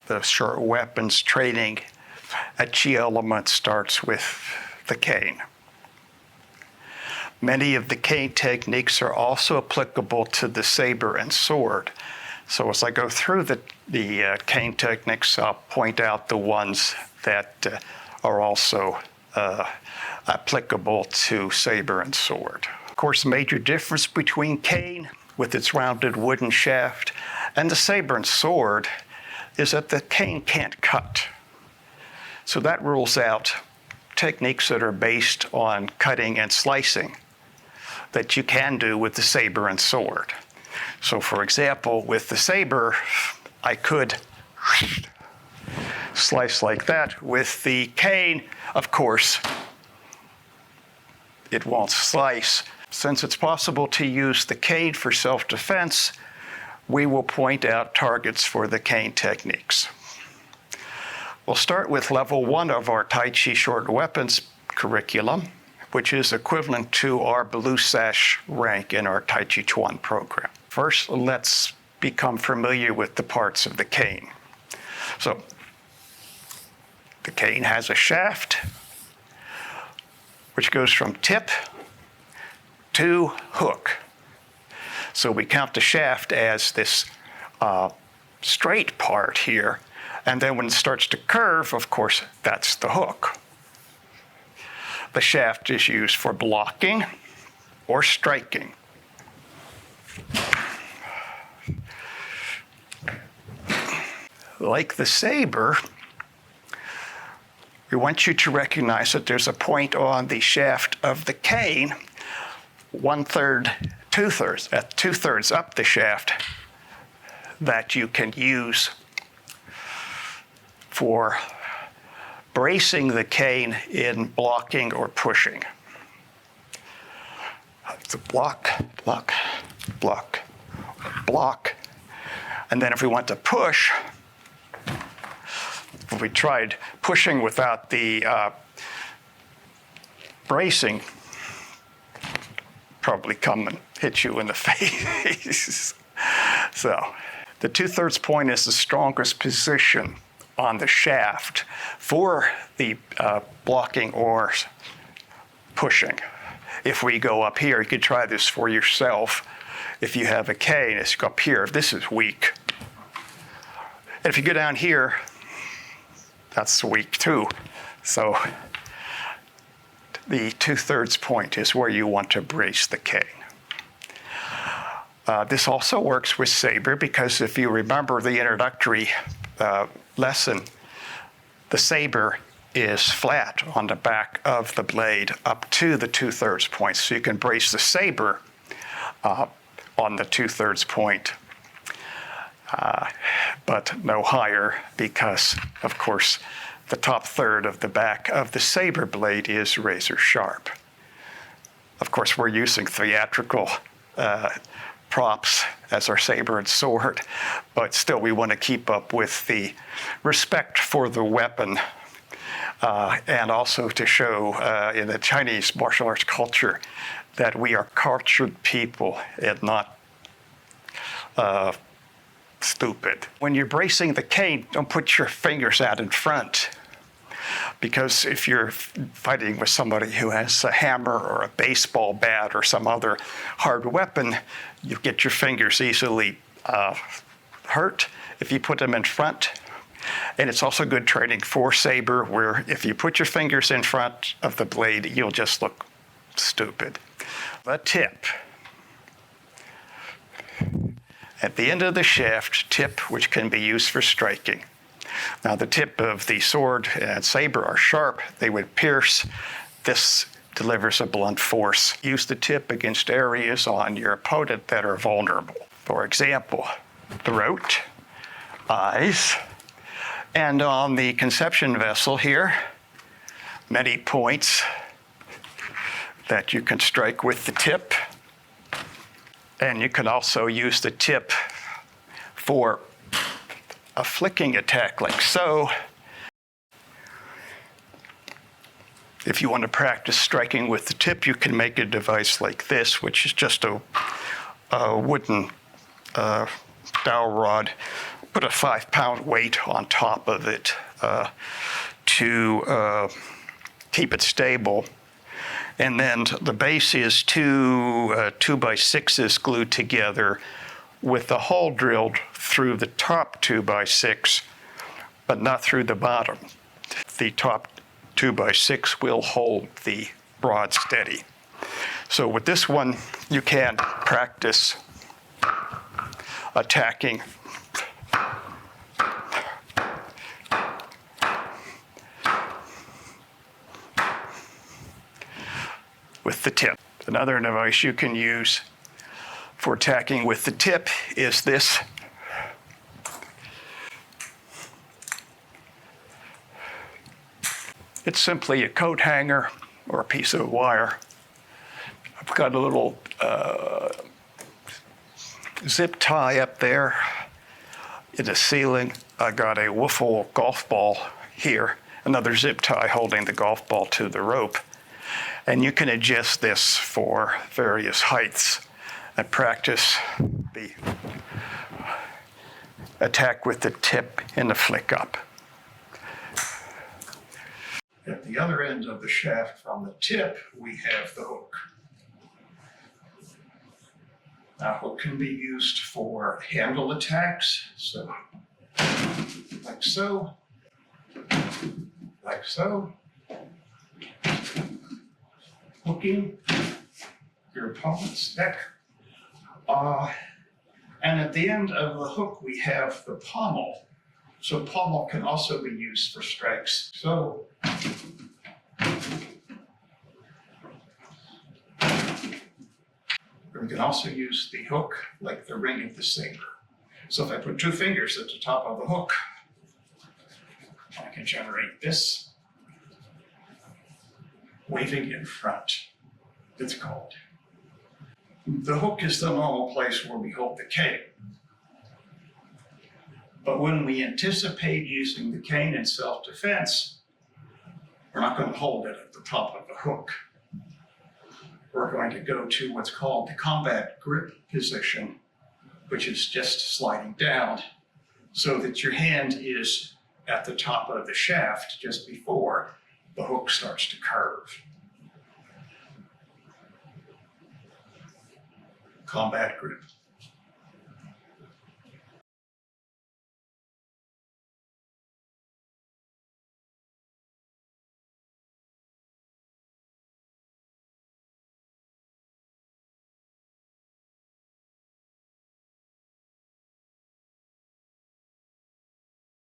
The short weapons training at Qi Elements starts with the cane. Many of the cane techniques are also applicable to the saber and sword. So as I go through the cane techniques, I'll point out the ones that are also applicable to saber and sword. Of course, the major difference between cane with its rounded wooden shaft and the saber and sword is that the cane can't cut. So that rules out techniques that are based on cutting and slicing that you can do with the saber and sword. So for example, with the saber, I could slice like that. With the cane, of course, it won't slice. Since it's possible to use the cane for self-defense, we will point out targets for the cane techniques. We'll start with level 1 of our Tai Chi short weapons curriculum, which is equivalent to our blue sash rank in our Tai Chi Chuan program. First, let's become familiar with the parts of the cane. So, the cane has a shaft, which goes from tip to hook. So we count the shaft as this straight part here, and then when it starts to curve, of course, that's the hook. The shaft is used for blocking or striking. Like the saber, we want you to recognize that there's a point on the shaft of the cane, 1/3, 2/3, at 2/3 up the shaft, that you can use for bracing the cane in blocking or pushing. So block, block, block, block. And then if we want to push, if we tried pushing without the bracing, probably come and hit you in the face. So the 2/3 point is the strongest position on the shaft for the blocking or pushing. If we go up here, you could try this for yourself. If you have a cane, it's up here. This is weak. And if you go down here, that's weak too. So the 2/3 point is where you want to brace the cane. This also works with saber because if you remember the introductory lesson, the saber is flat on the back of the blade up to the 2/3 point. So you can brace the saber on the 2/3 point, but no higher because, of course, the top third of the back of the saber blade is razor sharp. Of course, we're using theatrical props as our saber and sword, but still we want to keep up with the respect for the weapon and also to show in the Chinese martial arts culture that we are cultured people and not stupid. When you're bracing the cane, don't put your fingers out in front, because if you're fighting with somebody who has a hammer or a baseball bat or some other hard weapon, you get your fingers easily hurt if you put them in front. And it's also good training for saber, where if you put your fingers in front of the blade, you'll just look stupid. The tip. At the end of the shaft, tip, which can be used for striking. Now the tip of the sword and saber are sharp. They would pierce. This delivers a blunt force. Use the tip against areas on your opponent that are vulnerable. For example, throat, eyes, and on the conception vessel here, many points that you can strike with the tip. And you can also use the tip for a flicking attack like so. If you want to practice striking with the tip, you can make a device like this, which is just a wooden dowel rod put a 5-pound weight on top of it to keep it stable. And then the base is two 2x6s glued together with the hole drilled through the top 2x6, but not through the bottom. The top 2x6 will hold the rod steady. So with this one, you can practice attacking with the tip. Another device you can use for attacking with the tip is this. It's simply a coat hanger or a piece of wire. I've got a little zip tie up there in the ceiling. I got a wiffle golf ball here, another zip tie holding the golf ball to the rope. And you can adjust this for various heights and practice the attack with the tip and the flick up. At the other end of the shaft from the tip, we have the hook. Now, hook can be used for handle attacks, so like so, like so. Hooking your opponent's neck. And at the end of the hook, we have the pommel. So pommel can also be used for strikes. So we can also use the hook like the ring of the saber. So if I put 2 fingers at the top of the hook, I can generate this waving in front, it's called. The hook is the normal place where we hold the cane. But when we anticipate using the cane in self-defense, we're not going to hold it at the top of the hook. We're going to go to what's called the combat grip position, which is just sliding down so that your hand is at the top of the shaft just before the hook starts to curve. Combat grip.